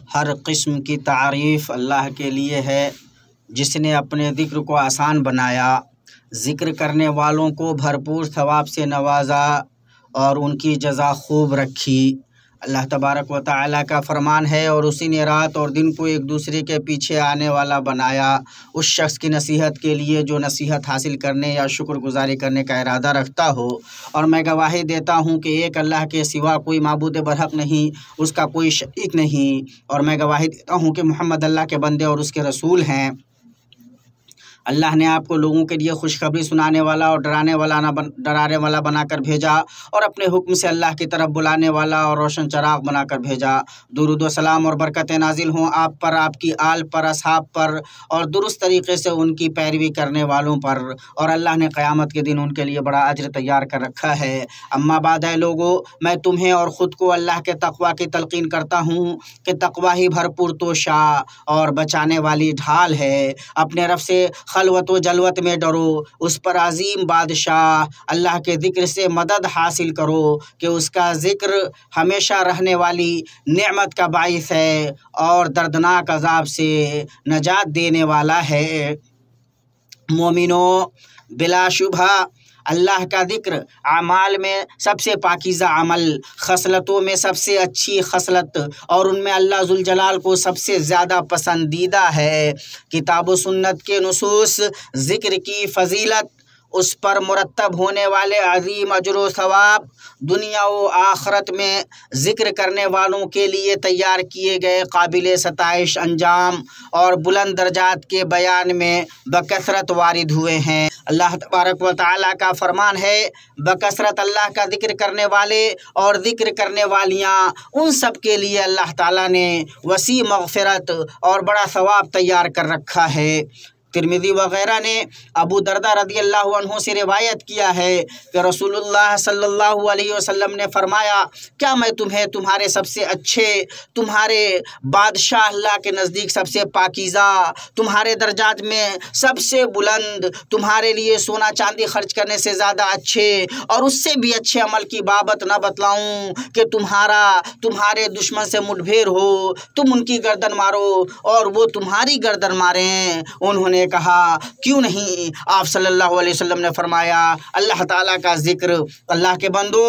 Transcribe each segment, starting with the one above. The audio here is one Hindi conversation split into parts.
हर किस्म की तारीफ़ अल्लाह के लिए है जिसने अपने ज़िक्र को आसान बनाया, ज़िक्र करने वालों को भरपूर सवाब से नवाजा और उनकी जज़ा खूब रखी। अल्लाह तबारक व तआला का फरमान है, और उसी ने रात और दिन को एक दूसरे के पीछे आने वाला बनाया। उस शख्स की नसीहत के लिए जो नसीहत हासिल करने या शुक्रगुजारी करने का इरादा रखता हो। और मैं गवाही देता हूँ कि एक अल्लाह के सिवा कोई माबूद बरहक नहीं, उसका कोई शरीक नहीं। और मैं गवाही देता हूँ कि मोहम्मद अल्लाह के बंदे और उसके रसूल हैं। अल्लाह ने आपको लोगों के लिए खुशखबरी सुनाने वाला और डराने वाला बनाकर भेजा, और अपने हुक्म से अल्लाह की तरफ बुलाने वाला और रोशन चराग बनाकर भेजा। दुरूद व सलाम और बरकतें नाजिल हों आप पर, आपकी आल पर, असहाब पर, और दुरुस्त तरीक़े से उनकी पैरवी करने वालों पर। और अल्लाह ने क़यामत के दिन उनके लिए बड़ा अज्र तैयार कर रखा है। अम्मा बाद है लोगो, मैं तुम्हें और ख़ुद को अल्लाह के तक़वा की तलक़ीन करता हूँ कि तक़वा ही भरपूर तोशा और बचाने वाली ढाल है। अपने रब से खलवत व जलवत में डरो, उस पर अजीम बादशाह अल्लाह के ज़िक्र से मदद हासिल करो कि उसका ज़िक्र हमेशा रहने वाली नेमत का बाइस है और दर्दनाक अज़ाब से नजात देने वाला है। मोमिनों, बिलाशुबा अल्लाह का ज़िक्र आमाल में सबसे पाकीज़ा अमल, खसलतों में सबसे अच्छी खसलत, और उनमें अल्लाह जुल जलाल को सबसे ज़्यादा पसंदीदा है। किताब व सुन्नत के नुसूस ज़िक्र की फ़जीलत, उस पर मुरतब होने वाले अज़ीम अजर व सवाब, दुनिया व आखरत में ज़िक्र करने वालों के लिए तैयार किए गए काबिल सताइश अंजाम और बुलंद दर्जात के बयान में बकसरत वारिद हुए हैं। अल्लाह तबारक व तआला का फरमान है, बकसरत अल्लाह का ज़िक्र करने वाले और ज़िक्र करने वालियाँ, उन सब के लिए अल्लाह ताला ने वसी मग़फ़िरत और बड़ा सवाब तैयार कर रखा है। तिर्मिज़ी वग़ैरह ने अबू दरदा रज़ियल्लाहु अन्हु से रिवायत किया है कि रसूलुल्लाह सल्लल्लाहु अलैहि वसल्लम ने फरमाया, क्या मैं तुम्हें तुम्हारे सबसे अच्छे, तुम्हारे बादशाह अल्लाह के नज़दीक सबसे पाकीज़ा, तुम्हारे दर्जात में सबसे बुलंद, तुम्हारे लिए सोना चांदी खर्च करने से ज़्यादा अच्छे और उससे भी अच्छे अमल की बाबत न बतलाऊँ कि तुम्हारे दुश्मन से मुठभेड़ हो, तुम उनकी गर्दन मारो और वो तुम्हारी गर्दन मारें। उन्होंने कहा, क्यों नहीं। आप सल्लल्लाहु अलैहि वसल्लम ने फरमाया, अल्लाह ताला का जिक्र, अल्लाह के बंदो,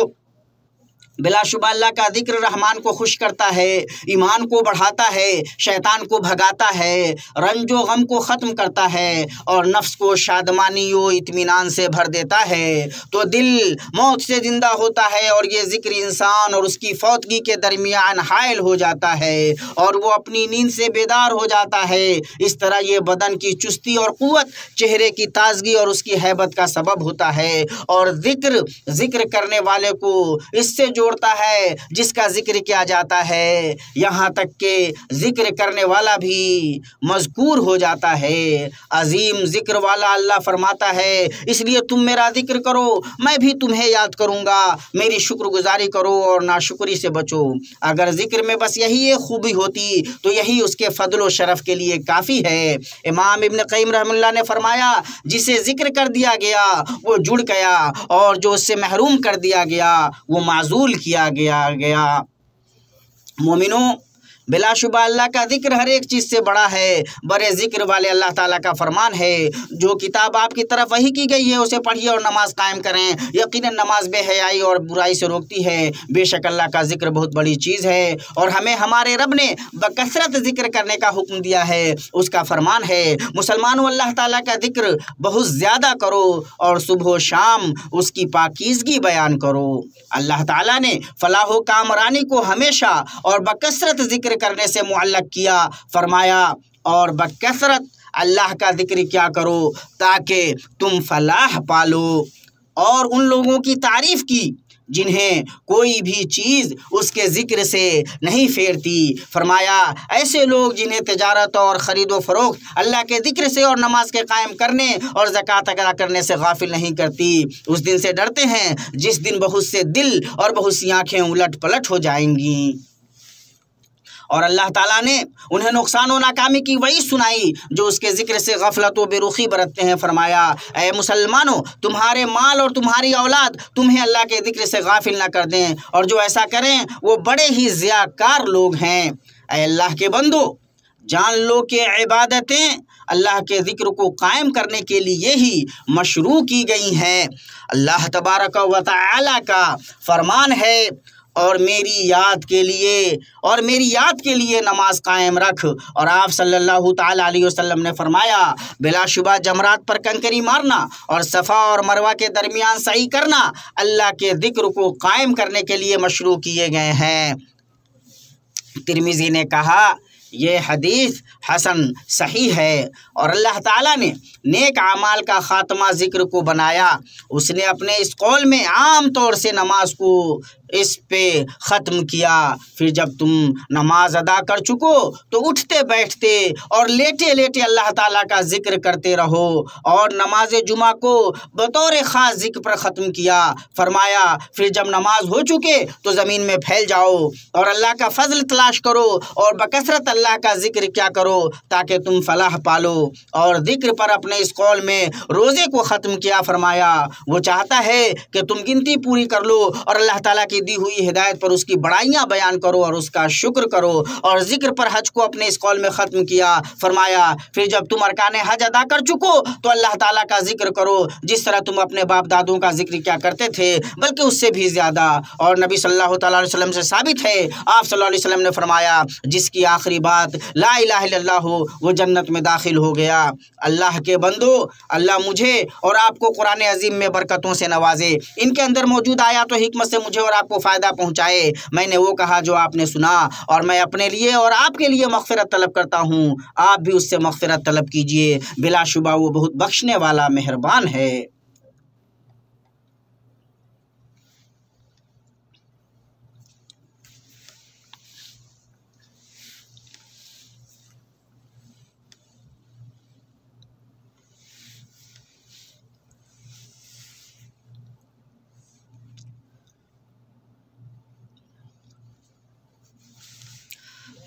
बिलाशुबा अल्लाह का ज़िक्र रहमान को खुश करता है, ईमान को बढ़ाता है, शैतान को भगाता है, रंजो गम को ख़त्म करता है और नफ्स को शादमानी व इत्मीनान से भर देता है। तो दिल मौत से ज़िंदा होता है और ये ज़िक्र इंसान और उसकी फौतगी के दरमियान हायल हो जाता है और वो अपनी नींद से बेदार हो जाता है। इस तरह ये बदन की चुस्ती और क़ुव्वत, चेहरे की ताजगी और उसकी हैबत का सबब होता है। और ज़िक्र करने वाले को इससे जोड़ता है जिसका जिक्र किया जाता है, यहाँ तक कि जिक्र करने वाला भी मज़कूर हो जाता है। अजीम जिक्र वाला अल्लाह फरमाता है, इसलिए तुम मेरा जिक्र करो, मैं भी तुम्हें याद करूँगा, मेरी शुक्रगुजारी करो और नाशुक्री से बचो। अगर जिक्र में बस यही एक खूबी होती तो यही उसके फजल व शरफ़ के लिए काफ़ी है। इमाम इब्न क़य्यिम रहमतुल्लाह ने फरमाया, जिसे जिक्र कर दिया गया वो जुड़ गया और जो उससे महरूम कर दिया गया वो माज़ूल किया गया। मोमिनों, बिलाशुबा अल्लाह का ज़िक्र हर एक चीज़ से बड़ा है। बड़े ज़िक्र वाले अल्लाह ताला का फरमान है, जो किताब आपकी तरफ वही की गई है उसे पढ़िए और नमाज कायम करें। यकीनन नमाज बेहयाई और बुराई से रोकती है। बेशक अल्लाह का ज़िक्र बहुत बड़ी चीज़ है और हमें हमारे रब ने बकसरत ज़िक्र करने का हुक्म दिया है। उसका फरमान है, मुसलमानों अल्लाह ताला का ज़िक्र बहुत ज़्यादा करो और सुबह शाम उसकी पाकीज़गी बयान करो। अल्लाह ताला ने फलाह व कामरानी को हमेशा और बकसरत ज़िक्र करने से मुअल्लक़ किया। फरमाया, और बकसरत अल्लाह का ज़िक्र क्या करो ताकि तुम फलाह पालो। और उन लोगों की तारीफ़ की जिन्हें कोई भी चीज़ उसके ज़िक्र से नहीं फेरती। फरमाया, ऐसे लोग जिन्हें तिजारत और ख़रीदो फ़रोख्त अल्लाह के ज़िक्र से और नमाज के कायम करने और ज़कात अदा करने से गाफिल नहीं करती, उस दिन से डरते हैं जिस दिन बहुत से दिल और बहुत सी आँखें उलट पलट हो जाएंगी। और अल्लाह ताला ने उन्हें नुकसान और नाकामी की वही सुनाई जो उसके ज़िक्र से गफलत व बेरुखी बरतते हैं। फरमाया, ऐ मुसलमानों, तुम्हारे माल और तुम्हारी औलाद तुम्हें अल्लाह के ज़िक्र से गाफिल ना कर दें, और जो ऐसा करें वो बड़े ही ज़ियाकार लोग हैं। ऐ अल्लाह के बंदो, जान लो कि इबादतें अल्लाह के ज़िक्र को कायम करने के लिए ही मशरू की गई हैं। अल्लाह तबारक व तआला का फरमान है, और मेरी याद के लिए नमाज कायम रख। और आप सल्लल्लाहु ताला अलैहि वसल्लम ने फरमाया, बिलाशुबा जमरात पर कंकरी मारना और सफ़ा और मरवा के दरमियान सही करना अल्लाह के ज़िक्र को कायम करने के लिए मशरू किए गए हैं। तिर्मिज़ी ने कहा, ये हदीस हसन सही है। और अल्लाह ताला ने नेक आमाल का ख़ात्मा ज़िक्र को बनाया। उसने अपने इस कौल में आम तौर से नमाज को इस पे ख़त्म किया, फिर जब तुम नमाज अदा कर चुको तो उठते बैठते और लेटे लेटे अल्लाह ताला का ज़िक्र करते रहो। और नमाज जुमा को बतौर ख़ास ज़िक्र पर ख़त्म किया। फरमाया, फिर जब नमाज हो चुके तो ज़मीन में फैल जाओ और अल्लाह का फ़ज़ल तलाश करो और बकसरत अल्लाह का ज़िक्र क्या करो ताकि तुम फलाह पालो। और ज़िक्र पर अपने इस कौल में रोज़े को ख़त्म किया। फरमाया, वो चाहता है कि तुम गिनती पूरी कर लो और अल्लाह ताला की दी हुई हिदायत पर उसकी बड़ाइयाँ बयान करो और उसका शुक्र करो। और ज़िक्र पर हज को अपने इस कौल में ख़त्म किया। फरमाया, फिर जब तुम अरकाने हज अदा कर चुको तो अल्लाह ताला का ज़िक्र करो जिस तरह तुम अपने बाप दादों का ज़िक्र क्या करते थे, बल्कि उससे भी ज़्यादा। और नबी सल्लल्लाहु अलैहि वसल्लम से साबित है, आप सल्लल्लाहु अलैहि वसल्लम ने फरमाया, जिसकी आखिरी बात ला इलाहा इल्लल्लाह हो वो जन्नत में दाखिल हो गया। अल्लाह के बंदो, अल्लाह मुझे और आपको कुरान अज़ीम में बरकतों से नवाजे, इनके अंदर मौजूद आयत और हिकमत से मुझे और आपको फ़ायदा पहुँचाए। मैंने वो कहा जो आपने सुना, और मैं अपने लिए और आपके लिए मग़फ़िरत तलब करता हूँ, आप भी उससे मग़फ़िरत तलब कीजिए। बिलाशुबा वो बहुत बख्शने वाला मेहरबान है।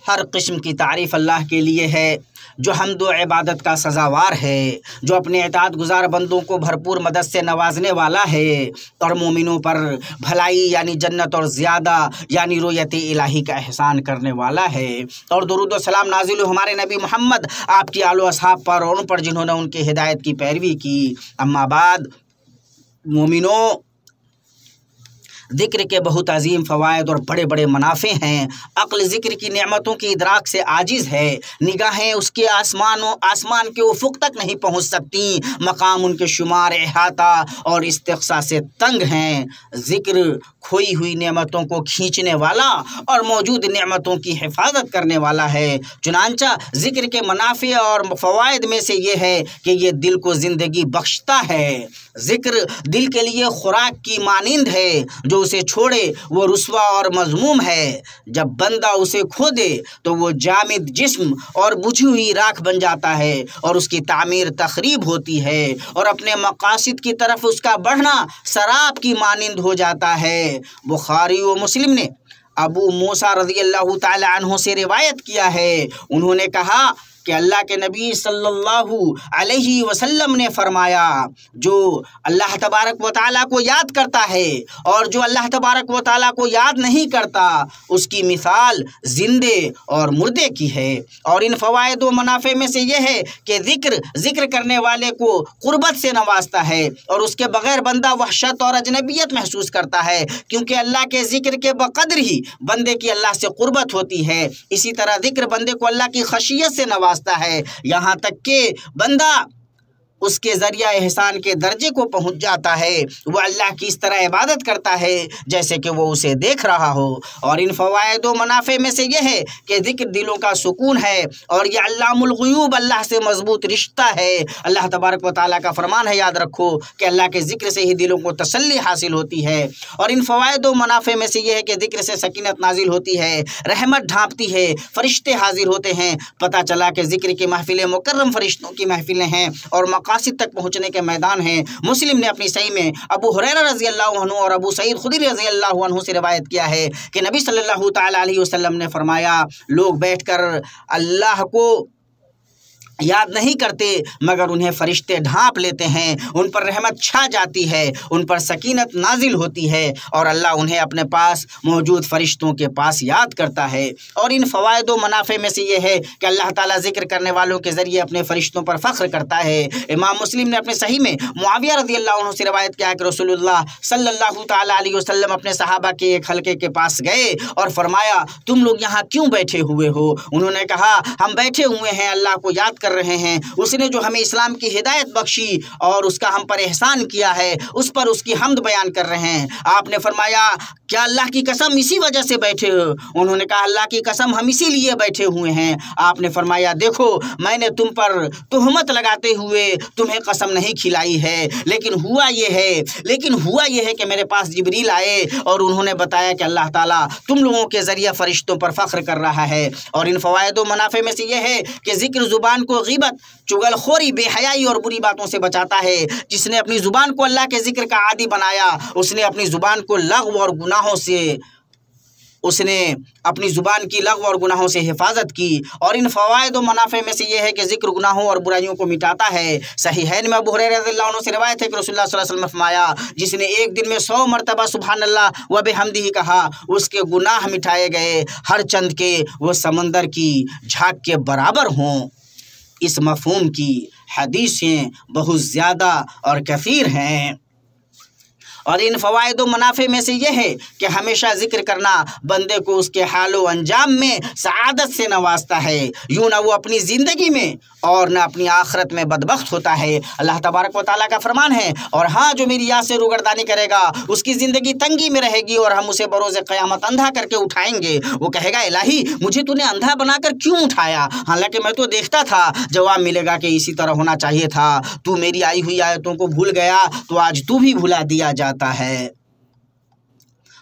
हर किस्म की तारीफ़ अल्लाह के लिए है जो हम्द व इबादत का सज़ावार है, जो अपने इताअत गुज़ार बंदों को भरपूर मदद से नवाजने वाला है और मोमिनों पर भलाई यानी जन्नत और ज़्यादा यानी रोयत इलाही का एहसान करने वाला है। और दुरूद व सलाम नाज़िल हो हमारे नबी मोहम्मद आपकी आलो असहाब पर और उन पर जिन्होंने उनकी हिदायत की पैरवी की। अम्मा बाद, मोमिनों, ज़िक्र के बहुत अजीम फ़वायद और बड़े बड़े मुनाफ़े हैं। अक्ल ज़िक्र की नेमतों की इदराक से आजिज़ है। निगाहें उसके आसमान के उफ़ुक़ तक नहीं पहुँच सकती। मकाम उनके शुमार अहाता और इस्तिक़सा से तंग हैं। ज़िक्र खोई हुई नेमतों को खींचने वाला और मौजूद नेमतों की हिफाजत करने वाला है। चुनांचा ज़िक्र के मुनाफ़े और फ़वायद में से ये है कि ये दिल को ज़िंदगी बख्शता है। ज़िक्र दिल के लिए खुराक की मानिंद है, जो उसे छोड़े वो रुस्वा और मज़मूम है। जब बंदा उसे खो दे तो वो जामिद जिस्म और बुझी हुई राख बन जाता है और उसकी तामीर तखरीब होती है और अपने मकासिद की तरफ उसका बढ़ना शराब की मानिंद हो जाता है। बुखारी व मुस्लिम ने अबू मूसा रज़ियल्लाहु ताला अन्हु से रिवायत किया है, उन्होंने कहा कि अल्लाह के नबी सल्लल्लाहु अलैहि वसल्लम ने फरमाया, जो अल्लाह तबारक व तआला को याद करता है और जो अल्लाह तबारक व तआला को याद नहीं करता, उसकी मिसाल जिंदे और मुर्दे की है। और इन फ़वायद व मुनाफ़े में से यह है कि ज़िक्र करने वाले को क़ुर्बत से नवाजता है और उसके बग़ैर बंदा वहशत और अजनबियत महसूस करता है, क्योंकि अल्लाह के ज़िक्र के बक़द्र ही बंदे की अल्लाह से क़ुर्बत होती है। इसी तरह ज़िक्र बंदे को अल्लाह की खशियत से नवाजता है, यहाँ तक कि बंदा उसके ज़रिया एहसान के दर्जे को पहुँच जाता है। वह अल्लाह की इस तरह इबादत करता है जैसे कि वो उसे देख रहा हो। और इन फ़वायद व मुनाफ़े में से यह है कि ज़िक्र दिलों का सुकून है और यह अल्लामुल ग़ुयूब अल्लाह से मज़बूत रिश्ता है। अल्लाह तबारक व तआला का फरमान है, याद रखो कि अल्लाह के ज़िक्र से ही दिलों को तसल्ली हासिल होती है। और इन फ़वायद व मुनाफ़े में से यह है कि ज़िक्र से सकीनत नाजिल होती है, रहमत ढाँपती है, फ़रिश्ते हाजिर होते हैं। पता चला कि ज़िक्र की महफ़िलें मुकर्रम फ़रिश्तों की महफ़िलें हैं और मकासिद तक पहुँचने के मैदान हैं। मुस्लिम ने अपनी सही में अबू हुरैरा रज़ियल्लाहु अन्हु और अबू सईद खुदरी रज़ियल्लाहु अन्हु से रिवायत किया है कि नबी सल्लल्लाहु ताला अलैहि वसल्लम ने फरमाया, लोग बैठकर अल्लाह को याद नहीं करते मगर उन्हें फरिश्ते ढांप लेते हैं, उन पर रहमत छा जाती है, उन पर सकीनत नाजिल होती है और अल्लाह उन्हें अपने पास मौजूद फरिश्तों के पास याद करता है। और इन फ़वाइद व मुनाफ़े में से ये है कि अल्लाह ताला ज़िक्र करने वालों के ज़रिए अपने फ़रिश्तों पर फ़ख्र करता है। इमाम मुस्लिम ने अपने सही में मुआविया रज़ियल्लाहु अन्हु से रवायत किया कि रसूलुल्लाह सल्लल्लाहु ताला अलैहि वसल्लम अपने सहाबा के एक हल्के के पास गए और फरमाया, तुम लोग यहाँ क्यों बैठे हुए हो? उन्होंने कहा, हम बैठे हुए हैं अल्लाह को याद कर रहे हैं, उसने जो हमें इस्लाम की हिदायत बख्शी और उसका हम पर एहसान किया है उस पर उसकी हम्द बयान कर रहे हैं। आपने फरमाया, क्या अल्लाह की कसम इसी वजह से बैठे हो? उन्होंने कहा, अल्लाह की कसम हम इसीलिए बैठे हुए हैं। आपने फरमाया, देखो मैंने तुम पर तुहमत लगाते हुए तुम्हें कसम नहीं खिलाई है, लेकिन हुआ ये है कि मेरे पास जिब्रील आए और उन्होंने बताया कि अल्लाह ताला तुम लोगों के ज़रिए फ़रिश्तों पर फ़ख्र कर रहा है। और इन फ़वाइद व मुनाफ़े में से यह है कि ज़िक्र ज़ुबान को ग़ीबत, चुगलखोरी, बेहयाई और बुरी बातों से बचाता है। जिसने अपनी ज़ुबान को अल्लाह के ज़िक्र का आदी बनाया, उसने अपनी ज़ुबान को लग़्व और गुनाहों से हिफाजत की। और इन फ़वाइद व मुनाफ़े में से यह है कि ज़िक्र गुनाहों और बुराइयों को मिटाता है। सहीहैन में अबू हुरैरा रज़ियल्लाहु अन्हु से रिवायत है कि रसूलुल्लाह सल्लल्लाहु अलैहि वसल्लम ने फरमाया, जिसने एक दिन में 100 मरतबा सुबहानल्लाह व बिहम्दिही कहा, उसके गुनाह मिटाए गए, हर चंद के वो समंदर की झाग के बराबर हों। इस मफ़हूम की हदीसें बहुत ज़्यादा और कसीर हैं। और इन फ़वाइद व मुनाफ़े में से यह है कि हमेशा ज़िक्र करना बंदे को उसके हाल व अंजाम में सआदत से नवाजता है। यूँ ना वो अपनी ज़िंदगी में और न अपनी आखिरत में बदबख्त होता है। अल्लाह तबारक व तआला का फरमान है, और हाँ, जो मेरी याद से रूगर्दानी करेगा उसकी ज़िंदगी तंगी में रहेगी और हम उसे बरोज़ क़यामत अंधा करके उठाएंगे। वो कहेगा, इलाही मुझे तूने अंधा बनाकर क्यों उठाया? हालांकि मैं तो देखता था। जवाब मिलेगा कि इसी तरह होना चाहिए था। तू मेरी आई हुई आयतों को भूल गया तो आज तू भी भुला दिया जाता है।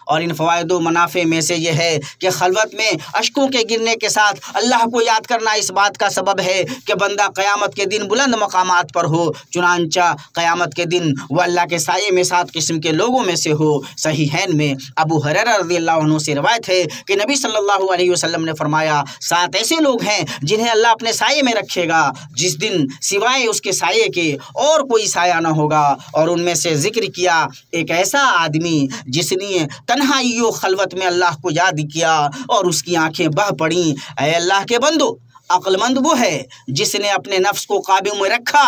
और इन फ़वाइद व मुनाफ़े में से यह है कि खलवत में अश्कों के गिरने के साथ अल्लाह को याद करना इस बात का सबब है कि बंदा क़यामत के दिन बुलंद मकामात पर हो। चुनांचा क़यामत के दिन वह अल्लाह के साये में 7 किस्म के लोगों में से हो। सहीहैन में अबू हुरैरा रज़ियल्लाहु अन्हु से रिवायत है कि नबी सल्लल्लाहु अलैहि वसल्लम ने फरमाया, 7 ऐसे लोग हैं जिन्हें अल्लाह अपने साये में रखेगा, जिस दिन सिवाय उसके साये के और कोई साया न होगा। और उनमें से जिक्र किया एक ऐसा आदमी जिसने तन्हाई व खलवत में अल्लाह को याद किया और उसकी आंखें बह पड़ी। ऐ अल्लाह के बंदो, अक्लमंद वो है जिसने अपने नफ्स को काबू में रखा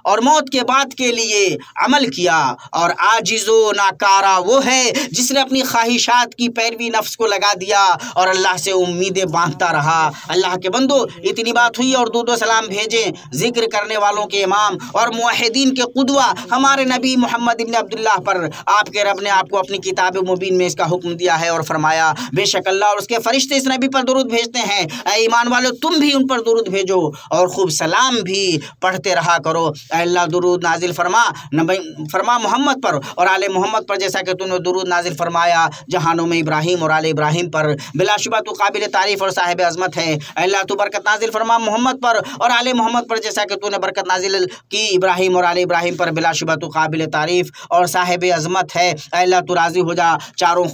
और मौत के बाद के लिए अमल किया, और आजिज़ो नाकारा वो है जिसने अपनी ख्वाहिशात की पैरवी नफ्स को लगा दिया और अल्लाह से उम्मीदें बांधता रहा। अल्लाह के बंदो, इतनी बात हुई और दुरूद व सलाम भेजें जिक्र करने वालों के इमाम और मुवहिदीन के कुदवा हमारे नबी मोहम्मद इब्न अब्दुल्लाह पर। आपके रब ने आपको अपनी किताब मुबीन में इसका हुक्म दिया है और फरमाया, बेशक अल्लाह और उसके फरिश्ते इस नबी पर दुरूद भेजते हैं। ऐ ईमान वालों, तुम भी उन पर दुरूद भेजो और खूब सलाम भी पढ़ते रहा करो। अल्लाह दुरूद नाजिल फरमा मोहम्मद पर और आले मोहम्मद पर, जैसा कि तूने दुरूद नाजिल फरमाया जहानों में इब्राहिम और आले इब्राहिम पर। बिलाशुबा तू काबिल तारीफ़ और साहिब अज़मत है। अल्लाह तू बरकत नाजिल फरमा मोहम्मद पर और आले मोहम्मद पर, जैसा कि तूने बरकत नाजिल की इब्राहिम और आले इब्राहिम पर। बिलाशुबा तू काबिल तारीफ़ और साहिब अज़मत है। अल्लाह तू राज़ी हो जा चारों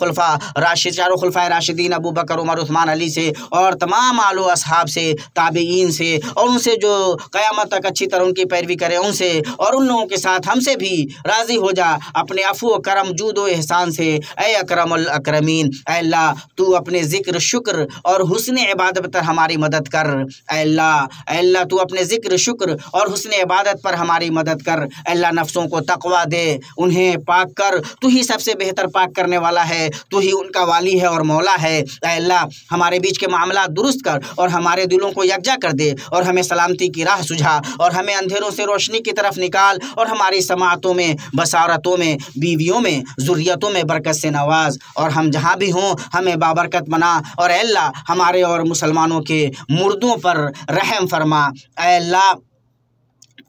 खुलफाए राशिदीन अबू बकर, उमर, उस्मान, अली से और तमाम आलो असहाब से, ताबीईन से और उनसे जो क़यामत तक अच्छी तरह उनकी पैरवी करें उनसे, और उन लोगों के साथ हमसे भी राज़ी हो जा अपने अफ़ू करम जूद व एहसान से। ऐ अकरमुल अकरमीन, अल्लाह तू अपने ज़िक्र, शुक्र और हुस्न इबादत पर हमारी मदद कर। अल्लाह तू अपने ज़िक्र, शुक्र और हुस्न इबादत पर हमारी मदद कर। अल्लाह नफ्सों को तक़वा दे, उन्हें पाक कर। तू ही सबसे बेहतर पाक करने वाला है, तू ही उनका वाली है और मौला है। अल्लाह हमारे बीच के मामला दुरुस्त कर और हमारे दिलों को यकजा कर दे और हमें सलामती की राह सुझा और हमें अंधेरों से रोशनी की तरफ निकाल और हमारी समातों में, बसारतों में, बीवियों में, ज़ुर्रियतों में बरकत से नवाज और हम जहाँ भी हों हमें बाबरकत बना। और अल्लाह हमारे और मुसलमानों के मुर्दों पर रहम फरमा।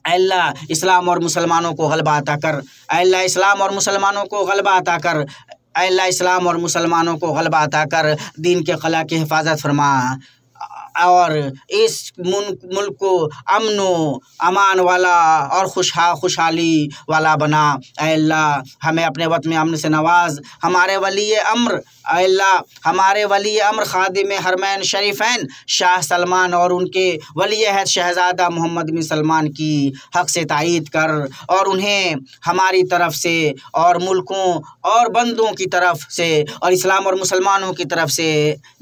अल्लाह इस्लाम और मुसलमानों को गलबा अता कर। अल्लाह इस्लाम और मुसलमानों को गलबा अता कर। अल्लाह इस्लाम और मुसलमानों को गलबा अता कर। दीन के क़ला की हिफाजत फरमा और इस मुल्क को अमन अमान वाला और खुशहाली वाला बना। अल्लाह हमें अपने वतन में अमन से नवाज। हमारे वली अम्र अल्लाह हमारे वली अम्र खादिम हरमैन शरीफैन शाह सलमान और उनके वली अहद शहज़ादा मोहम्मद बिन सलमान की हक़ से तायीद कर और उन्हें हमारी तरफ से और मुल्कों और बंदों की तरफ से और इस्लाम और मुसलमानों की तरफ से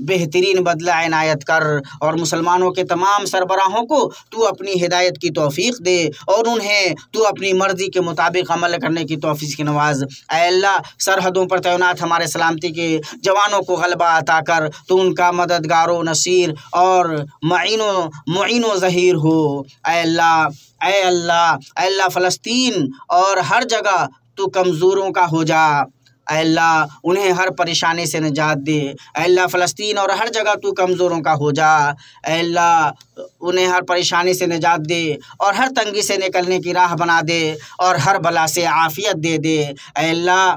बेहतरीन बदला इनायत कर और मुसलमानों के तमाम सरबराहों को तू अपनी हिदायत की तौफीक दे और उन्हें तू अपनी मर्ज़ी के मुताबिक अमल करने की तौफीक नवाज। ऐ अल्लाह सरहदों पर तैनात हमारे सलामती के जवानों को गलबा अता कर, तो उनका मददगारो नसीर और मुईनो ज़हीर हो। ऐ अल्लाह ऐ अल्लाह ऐ अल्लाह फ़लस्तीन और हर जगह तू कमज़ोरों का हो जा। ऐ अल्लाह उन्हें हर परेशानी से निजात दे। ऐ अल्लाह फ़लस्तीन और हर जगह तू कमज़ोरों का हो जा। ऐ अल्लाह उन्हें हर परेशानी से निजात दे और हर तंगी से निकलने की राह बना दे और हर बला से आफ़ियत दे दे। ऐ अल्लाह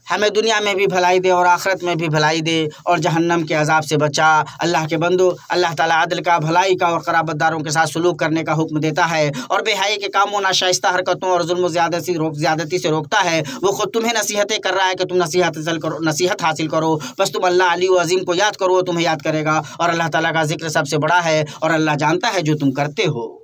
हमें दुनिया में भी भलाई दे और आखिरत में भी भलाई दे और जहन्नम के अजाब से बचा। अल्लाह के बंदो, अल्लाह ताला अदल का, भलाई का और क़राबतदारों के साथ सलूक करने का हुक्म देता है और बेहयाई के कामों, नाशाइस्ता हरकतों और जुल्म ज़्यादती से रोकता है। वो खुद तुम्हें नसीहतें कर रहा है कि तुम नसीहत हासिल करो। बस तुम अल्लाह अली व अज़ीम को याद करो, तुम्हें याद करेगा। और अल्लाह ताला का जिक्र सबसे बड़ा है और अल्लाह जानता है जो तुम करते हो।